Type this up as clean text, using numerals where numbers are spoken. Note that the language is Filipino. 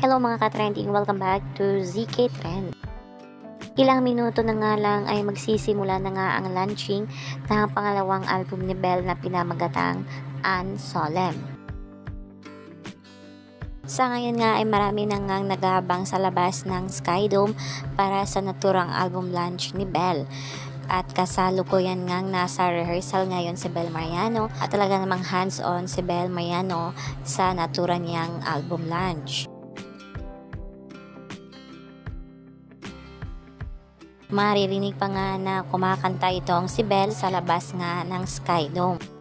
Hello mga ka-trending, welcome back to ZK Trend. Ilang minuto na nga lang ay magsisimula na nga ang launching ng pangalawang album ni Belle na pinamagatang An Solemn. Sa ngayon nga ay marami nang ngang nag-aabang sa labas ng Skydome para sa naturang album launch ni Belle. At kasalukuyan ngang nasa rehearsal ngayon si Belle Mariano at talaga namang hands-on si Belle Mariano sa naturang niyang album launch. Maririnig pa nga na kumakanta itong si Belle sa labas nga ng Skydome.